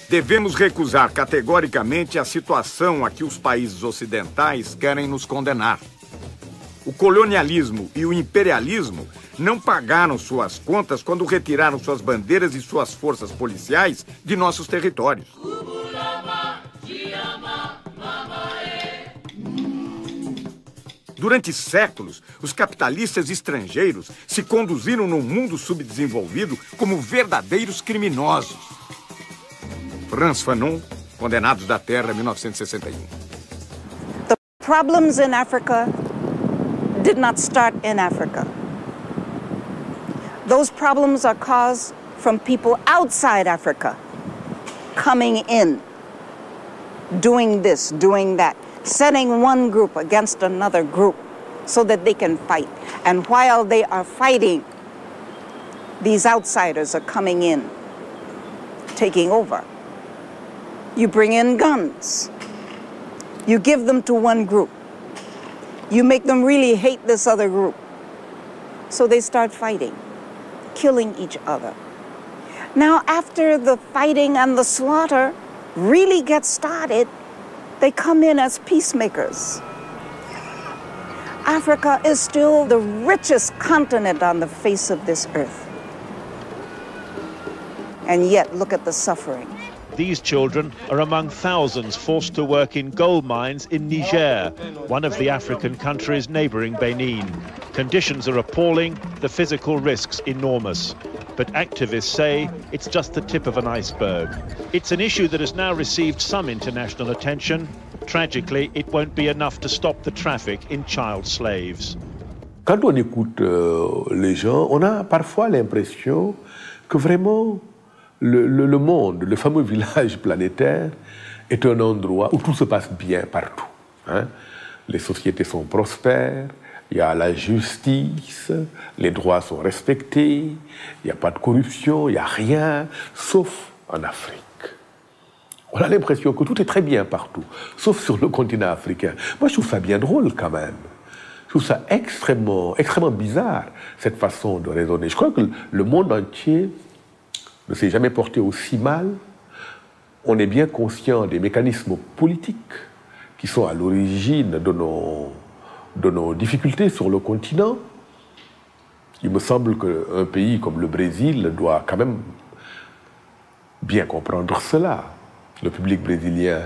Devemos recusar categoricamente a situação a que os países ocidentais querem nos condenar. O colonialismo e o imperialismo não pagaram suas contas quando retiraram suas bandeiras e suas forças policiais de nossos territórios. Durante séculos, os capitalistas estrangeiros se conduziram no mundo subdesenvolvido como verdadeiros criminosos. Frantz Fanon, Condenados da Terra, 1961. The problems in Africa did not start in Africa. Those problems are caused from people outside Africa coming in, doing this, doing that, setting one group against another group so that they can fight. And while they are fighting, these outsiders are coming in, taking over. You bring in guns. You give them to one group. You make them really hate this other group. So they start fighting, killing each other. Now, after the fighting and the slaughter really gets started, they come in as peacemakers. Africa is still the richest continent on the face of this earth. And yet, look at the suffering. These children are among thousands forced to work in gold mines in Niger, one of the African countries neighboring Benin. Conditions are appalling, the physical risks enormous. But activists say it's just the tip of an iceberg. It's an issue that has now received some international attention. Tragically, it won't be enough to stop the traffic in child slaves. Quand on écoute les gens, on a parfois l'impression que vraiment le monde, le fameux village planétaire, est un endroit où tout se passe bien partout. Hein? Les sociétés sont prospères, il y a la justice, les droits sont respectés, il n'y a pas de corruption, il n'y a rien, sauf en Afrique. On a l'impression que tout est très bien partout, sauf sur le continent africain. Moi, je trouve ça bien drôle quand même. Je trouve ça extrêmement bizarre, cette façon de raisonner. Je crois que le monde entier ne s'est jamais porté aussi mal. On est bien conscient des mécanismes politiques qui sont à l'origine de nos difficultés sur le continent. Il me semble qu'un pays comme le Brésil doit quand même bien comprendre cela. Le public brésilien,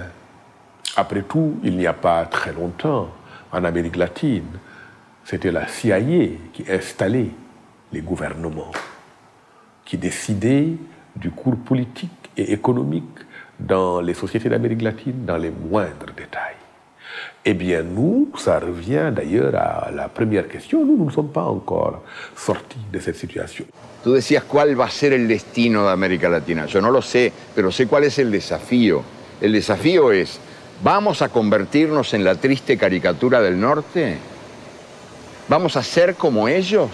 après tout, il n'y a pas très longtemps, en Amérique latine, c'était la CIA qui installait les gouvernements, qui décidait du cours politique et économique dans les sociétés d'Amérique latine, dans les moindres détails. Eh bien, nous, ça revient d'ailleurs à la première question, nous ne sommes pas encore sortis de cette situation. Tú decías cuál va a ser el destino de América Latina. Yo no lo sé, pero sé cuál es el desafío. El desafío es, ¿vamos a convertirnos en la triste caricatura del norte? ¿Vamos a ser como ellos?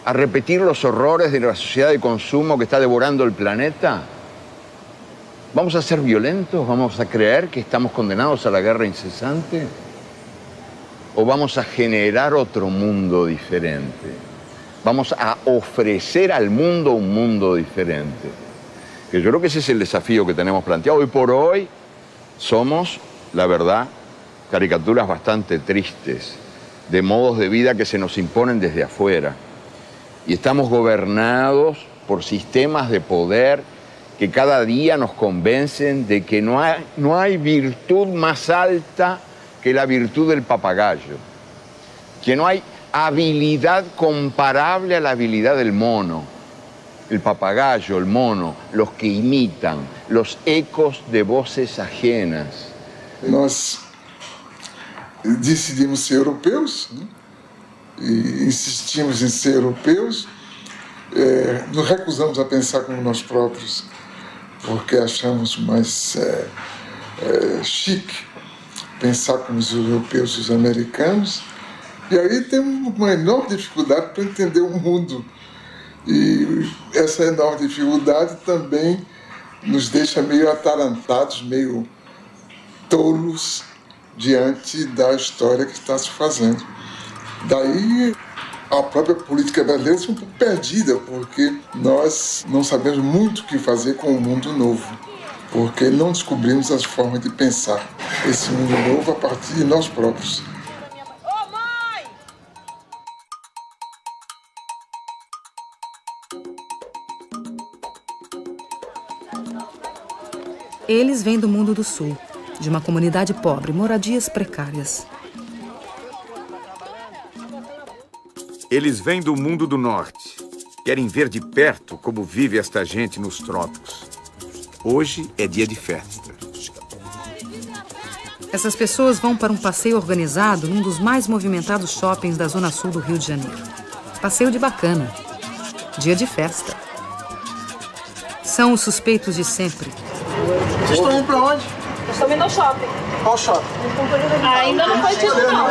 ¿A repetir los horrores de la sociedad de consumo que está devorando el planeta? ¿Vamos a ser violentos? ¿Vamos a creer que estamos condenados a la guerra incesante? ¿O vamos a generar otro mundo diferente? Vamos a ofrecer al mundo un mundo diferente. Que yo creo que ese es el desafío que tenemos planteado. Hoy por hoy somos, la verdad, caricaturas bastante tristes de modos de vida que se nos imponen desde afuera. Y estamos gobernados por sistemas de poder que cada día nos convencen de que no hay virtud más alta que la virtud del papagayo, que no hay habilidad comparable a la habilidad del mono, el papagayo, el mono, los que imitan, los ecos de voces ajenas. Nós decidimos ser europeus, né? E insistimos em ser europeus, nos recusamos a pensar como nós próprios, porque achamos mais chique pensar como os europeus e os americanos, e aí temos uma enorme dificuldade para entender o mundo. E essa enorme dificuldade também nos deixa meio atarantados, meio tolos diante da história que está se fazendo. Daí a própria política brasileira é um pouco perdida, porque nós não sabemos muito o que fazer com o mundo novo. porque não descobrimos as formas de pensar esse mundo novo a partir de nós próprios. Eles vêm do mundo do Sul, de uma comunidade pobre, moradias precárias. Eles vêm do mundo do Norte. Querem ver de perto como vive esta gente nos trópicos. Hoje é dia de festa. Essas pessoas vão para um passeio organizado num dos mais movimentados shoppings da zona sul do Rio de Janeiro. Passeio de bacana. Dia de festa. São os suspeitos de sempre. Vocês estão indo pra onde? Nós estamos indo ao shopping. Qual shopping? Ainda não foi tido, não.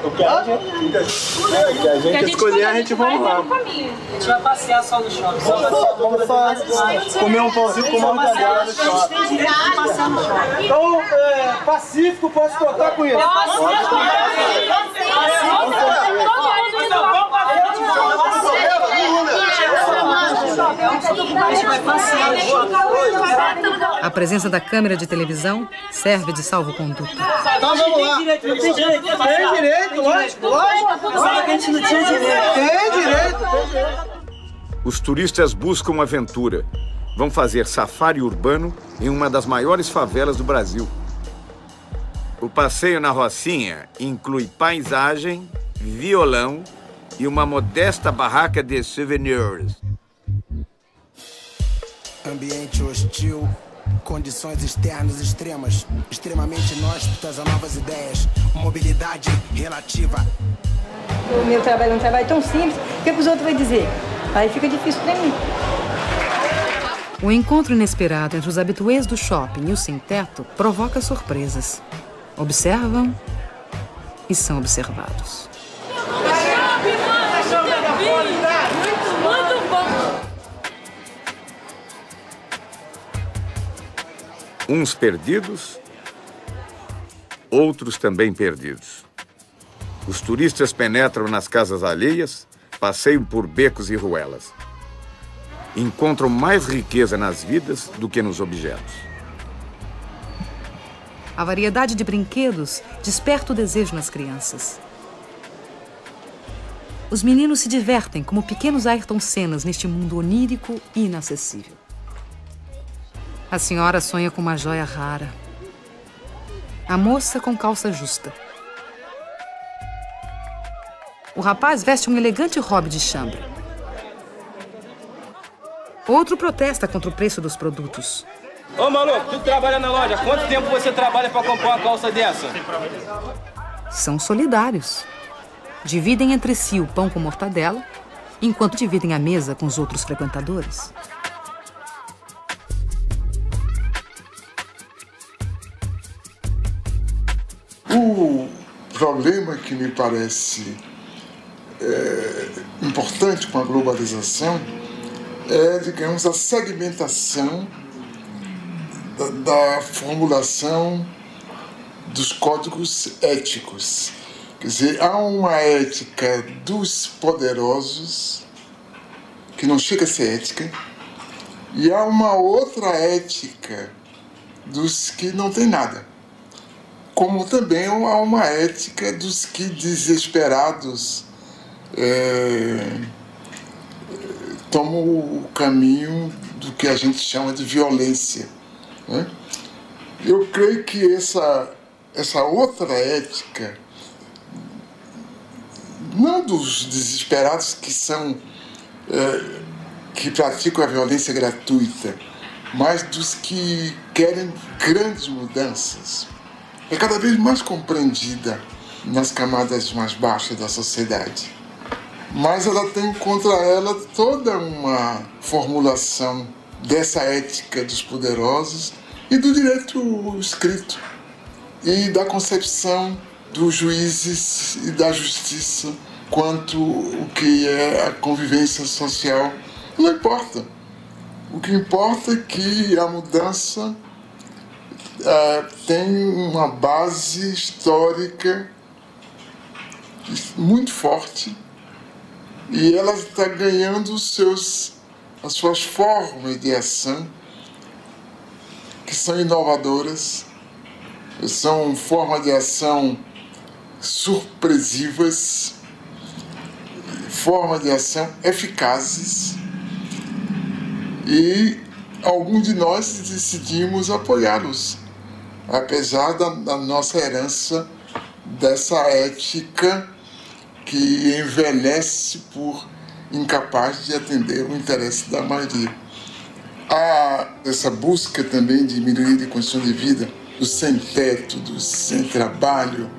O que a gente escolher, a gente vai lá. A gente vai passear só no shopping. Vamos só comer um pãozinho com mortadela no shopping. Então, Pacífico, posso contar com isso? A presença da câmera de televisão serve de salvo-conduto. Então vamos lá. Tem direito, lógico. A gente não tinha direito. Tem direito. Os turistas buscam aventura. Vão fazer safari urbano em uma das maiores favelas do Brasil. O passeio na Rocinha inclui paisagem, violão e uma modesta barraca de souvenirs. Ambiente hostil, condições externas extremas, extremamente inóspitas a novas ideias, mobilidade relativa. O meu trabalho é um trabalho tão simples, o que os outros vão dizer? Aí fica difícil para mim. O encontro inesperado entre os habituês do shopping e o sem-teto provoca surpresas. Observam e são observados. Uns perdidos, outros também perdidos. Os turistas penetram nas casas alheias, passeiam por becos e ruelas. Encontram mais riqueza nas vidas do que nos objetos. A variedade de brinquedos desperta o desejo nas crianças. Os meninos se divertem como pequenos Ayrton Sennas neste mundo onírico e inacessível. A senhora sonha com uma joia rara. A moça com calça justa. O rapaz veste um elegante hobby de chambre. Outro protesta contra o preço dos produtos. Ô maluco, tu trabalha na loja, quanto tempo você trabalha para comprar uma calça dessa? São solidários. Dividem entre si o pão com mortadela, enquanto dividem a mesa com os outros frequentadores. O problema que me parece importante com a globalização é, digamos, a segmentação da formulação dos códigos éticos. Quer dizer, há uma ética dos poderosos, que não chega a ser ética, e há uma outra ética dos que não têm nada. Como também há uma ética dos que desesperados tomam o caminho do que a gente chama de violência, né? Eu creio que essa outra ética, não dos desesperados que praticam a violência gratuita, mas dos que querem grandes mudanças, é cada vez mais compreendida nas camadas mais baixas da sociedade. Mas ela tem contra ela toda uma formulação dessa ética dos poderosos e do direito escrito e da concepção dos juízes e da justiça quanto o que é a convivência social. Não importa. O que importa é que a mudança tem uma base histórica muito forte e ela está ganhando as suas formas de ação que são inovadoras, são formas de ação surpresivas, formas de ação eficazes, e alguns de nós decidimos apoiá-los, apesar da nossa herança dessa ética que envelhece por incapaz de atender o interesse da maioria. Há essa busca também de melhoria de condição de vida, do sem teto, do sem trabalho.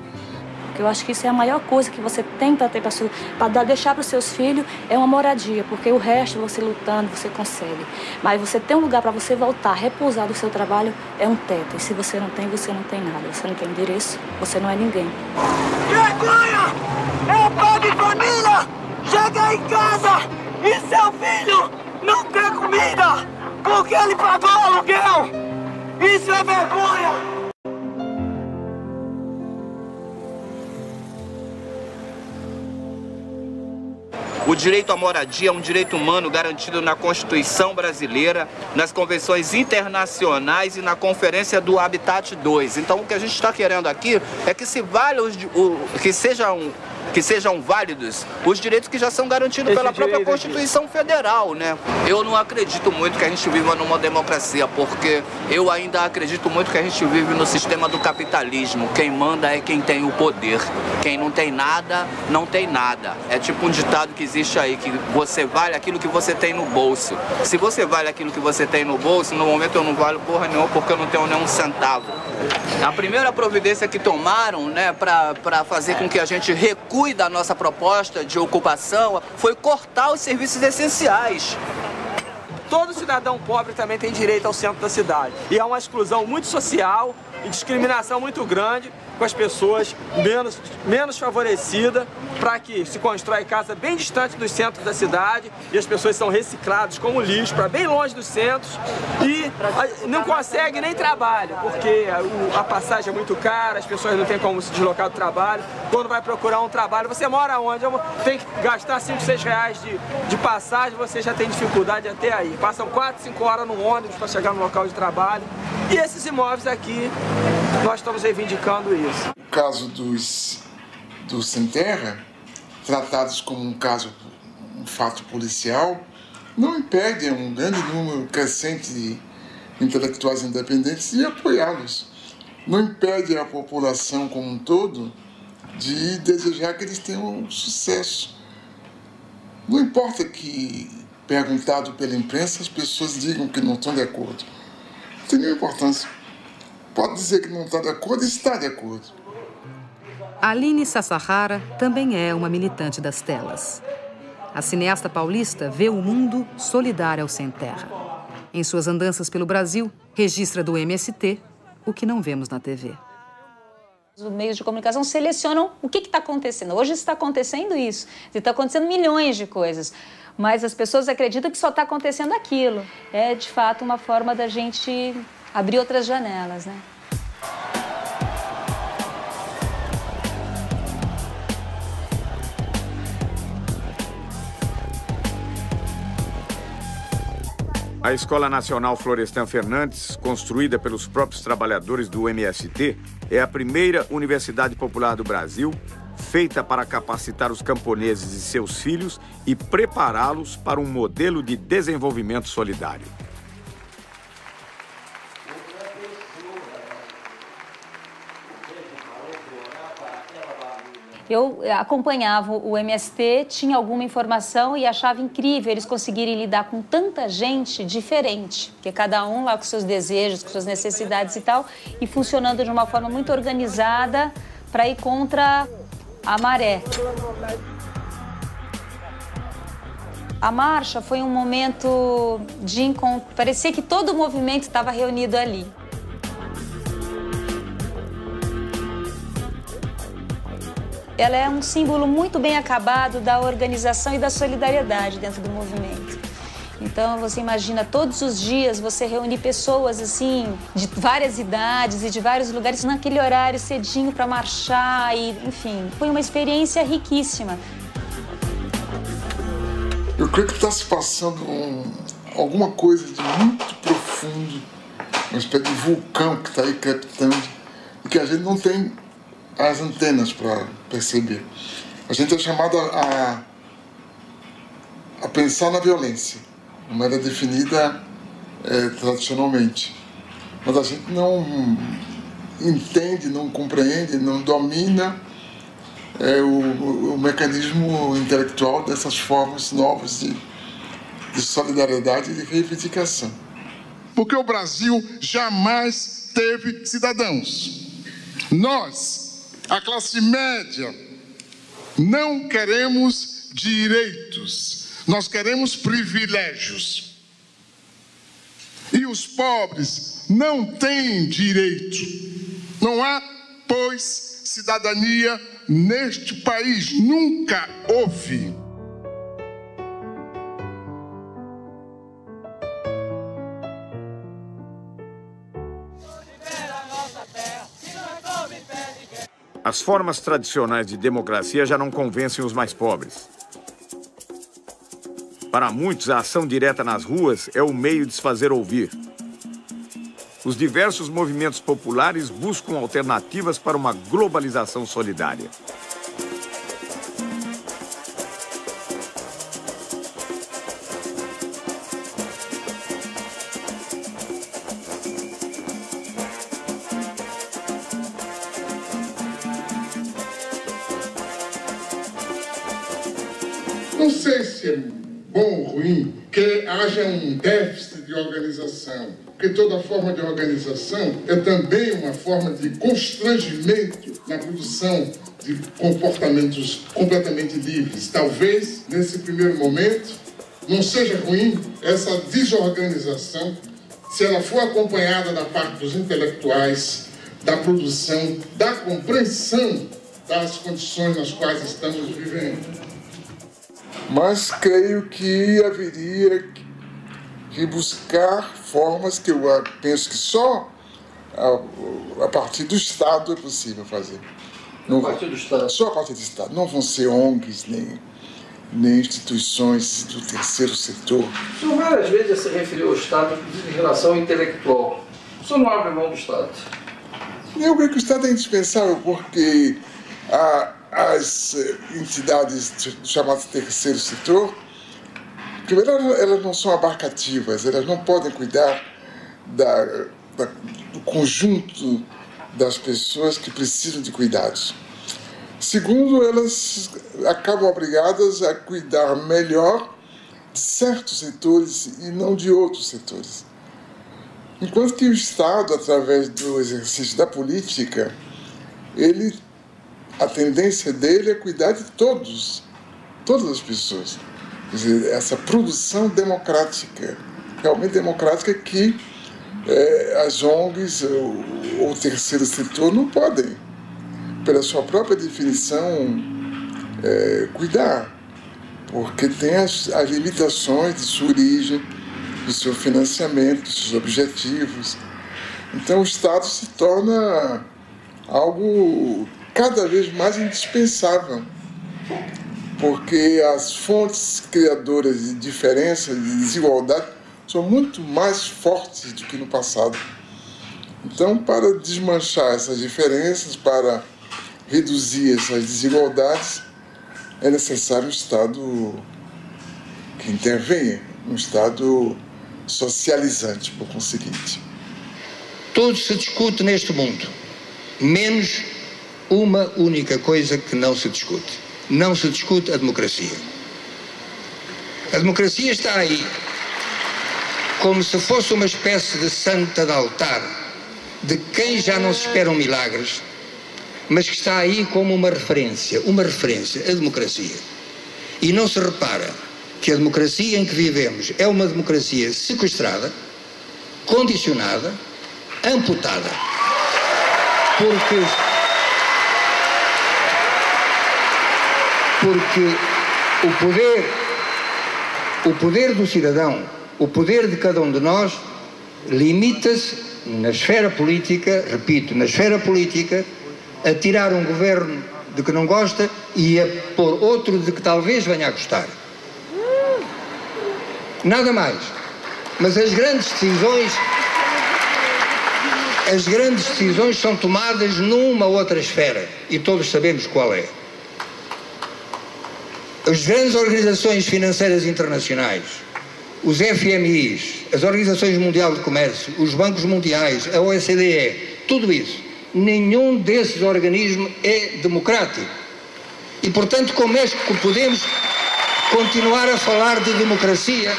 Eu acho que isso é a maior coisa que você tem para ter para deixar para os seus filhos, é uma moradia, porque o resto, você lutando, você consegue. Mas você ter um lugar para você voltar, repousar do seu trabalho, é um teto. E se você não tem nada. Você não tem endereço, você não é ninguém. Vergonha! É pai de família! Chega em casa e seu filho não tem comida porque ele pagou o aluguel! Isso é vergonha! O direito à moradia é um direito humano garantido na Constituição brasileira, nas convenções internacionais e na Conferência do Habitat 2. Então, o que a gente está querendo aqui é que sejam válidos os direitos que já são garantidos pela própria Constituição Federal, né? Eu não acredito muito que a gente viva numa democracia, porque eu ainda acredito muito que a gente vive no sistema do capitalismo. Quem manda é quem tem o poder. Quem não tem nada, não tem nada. É tipo um ditado que existe aí, que você vale aquilo que você tem no bolso. Se você vale aquilo que você tem no bolso, no momento eu não valho porra nenhuma porque eu não tenho nenhum centavo. A primeira providência que tomaram, né, para fazer com que a gente recue da nossa proposta de ocupação foi cortar os serviços essenciais. Todo cidadão pobre também tem direito ao centro da cidade. E há uma exclusão muito social e discriminação muito grande com as pessoas menos favorecidas, para que se constrói casa bem distante dos centros da cidade e as pessoas são recicladas como lixo para bem longe dos centros e não conseguem nem trabalho, porque a passagem é muito cara, as pessoas não têm como se deslocar do trabalho. Quando vai procurar um trabalho, você mora onde? Tem que gastar 5, 6 reais de passagem, você já tem dificuldade até aí. Passam 4, 5 horas no ônibus para chegar no local de trabalho. E esses imóveis aqui, nós estamos reivindicando isso. O caso dos sem terra, tratados como um fato policial, não impede um grande número crescente de intelectuais independentes de apoiá-los. Não impede a população como um todo de desejar que eles tenham sucesso. Não importa que, perguntado pela imprensa, as pessoas digam que não estão de acordo. Não tem nenhuma importância. Pode dizer que não está de acordo e está de acordo. Aline Sassahara também é uma militante das telas. A cineasta paulista vê o mundo solidário ao sem terra. Em suas andanças pelo Brasil, registra do MST o que não vemos na TV. Os meios de comunicação selecionam o que está acontecendo. Hoje está acontecendo isso. Está acontecendo milhões de coisas. Mas as pessoas acreditam que só está acontecendo aquilo. É, de fato, uma forma da gente abrir outras janelas, né? A Escola Nacional Florestan Fernandes, construída pelos próprios trabalhadores do MST, é a primeira universidade popular do Brasil, feita para capacitar os camponeses e seus filhos e prepará-los para um modelo de desenvolvimento solidário. Eu acompanhava o MST, tinha alguma informação e achava incrível eles conseguirem lidar com tanta gente diferente, porque cada um lá com seus desejos, com suas necessidades e tal, e funcionando de uma forma muito organizada para ir contra a maré. A marcha foi um momento de encontro, parecia que todo o movimento estava reunido ali. Ela é um símbolo muito bem acabado da organização e da solidariedade dentro do movimento. Então, você imagina, todos os dias você reúne pessoas, assim, de várias idades e de vários lugares naquele horário cedinho para marchar e, enfim, foi uma experiência riquíssima. Eu creio que está se passando alguma coisa de muito profundo uma espécie de vulcão que está aí crepitando e que a gente não tem as antenas para perceber. A gente é chamado a pensar na violência, como era definida tradicionalmente. Mas a gente não entende, não compreende, não domina o mecanismo intelectual dessas formas novas de solidariedade e de reivindicação. Porque o Brasil jamais teve cidadãos. Nós, a classe média, não queremos direitos, nós queremos privilégios. E os pobres não têm direito. Não há, pois, cidadania neste país. Nunca houve. As formas tradicionais de democracia já não convencem os mais pobres. Para muitos, a ação direta nas ruas é o meio de se fazer ouvir. Os diversos movimentos populares buscam alternativas para uma globalização solidária. Não sei se é bom ou ruim que haja um déficit de organização, porque toda forma de organização é também uma forma de constrangimento na produção de comportamentos completamente livres. Talvez, nesse primeiro momento, não seja ruim essa desorganização se ela for acompanhada da parte dos intelectuais, da produção, da compreensão das condições nas quais estamos vivendo. Mas creio que haveria que buscar formas que eu penso que só a partir do Estado é possível fazer. Não, a partir do Estado? Só a partir do Estado. Não vão ser ONGs, nem instituições do terceiro setor. O senhor várias vezes se referiu ao Estado, inclusive em relação ao intelectual. O senhor não abre mão do Estado? Eu creio que o Estado é indispensável porque as entidades chamadas terceiro setor, primeiro, elas não são abarcativas, elas não podem cuidar do conjunto das pessoas que precisam de cuidados. Segundo, elas acabam obrigadas a cuidar melhor de certos setores e não de outros setores. Enquanto que o Estado, através do exercício da política, a tendência dele é cuidar de todas as pessoas. Quer dizer, essa produção democrática, realmente democrática, que as ONGs ou o terceiro setor não podem, pela sua própria definição, cuidar, porque tem as limitações de sua origem, do seu financiamento, dos seus objetivos. Então o Estado se torna algo cada vez mais indispensável, porque as fontes criadoras de diferença, de desigualdade, são muito mais fortes do que no passado. Então, para desmanchar essas diferenças, para reduzir essas desigualdades, é necessário um Estado que intervenha, um Estado socializante, por conseguinte. Tudo se discute neste mundo, menos uma única coisa que não se discute. Não se discute a democracia. A democracia está aí como se fosse uma espécie de santa de altar, de quem já não se esperam milagres, mas que está aí como uma referência, a democracia. E não se repara que a democracia em que vivemos é uma democracia sequestrada, condicionada, amputada, porque o poder do cidadão, o poder de cada um de nós, limita-se na esfera política, repito, na esfera política, a tirar um governo de que não gosta e a pôr outro de que talvez venha a gostar. Nada mais. Mas as grandes decisões as grandes decisões são tomadas numa outra esfera, e todos sabemos qual é. As grandes organizações financeiras internacionais, os FMIs, as Organizações Mundial de Comércio, os bancos mundiais, a OCDE, tudo isso, nenhum desses organismos é democrático. E, portanto, como é que podemos continuar a falar de democracia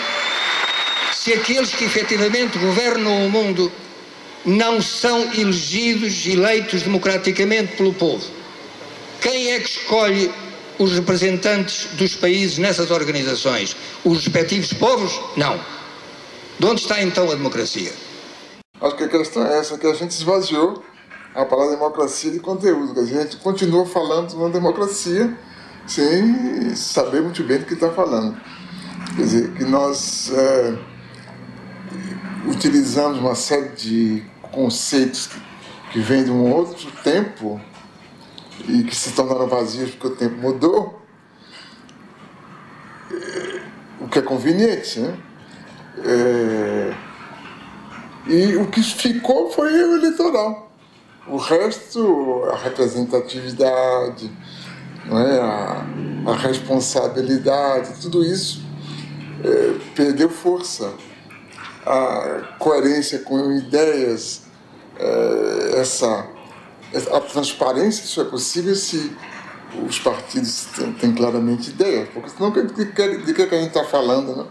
se aqueles que efetivamente governam o mundo não são eleitos democraticamente pelo povo? Quem é que escolhe os representantes dos países nessas organizações? Os respectivos povos? Não. De onde está então a democracia? Acho que a questão é essa, que a gente esvaziou a palavra democracia de conteúdo. Quer dizer, a gente continua falando na democracia sem saber muito bem do que está falando. Quer dizer, que nós utilizamos uma série de conceitos que vêm de um outro tempo e que se tornaram vazios porque o tempo mudou, o que é conveniente, né? E o que ficou foi o eleitoral. O resto, a representatividade, não é? a responsabilidade, tudo isso perdeu força. A coerência com ideias, a transparência só é possível se os partidos têm claramente ideias, porque senão de que a gente está falando, né?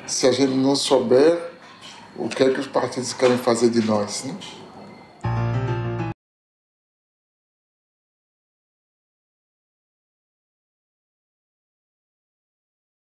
Se a gente não souber o que é que os partidos querem fazer de nós, né?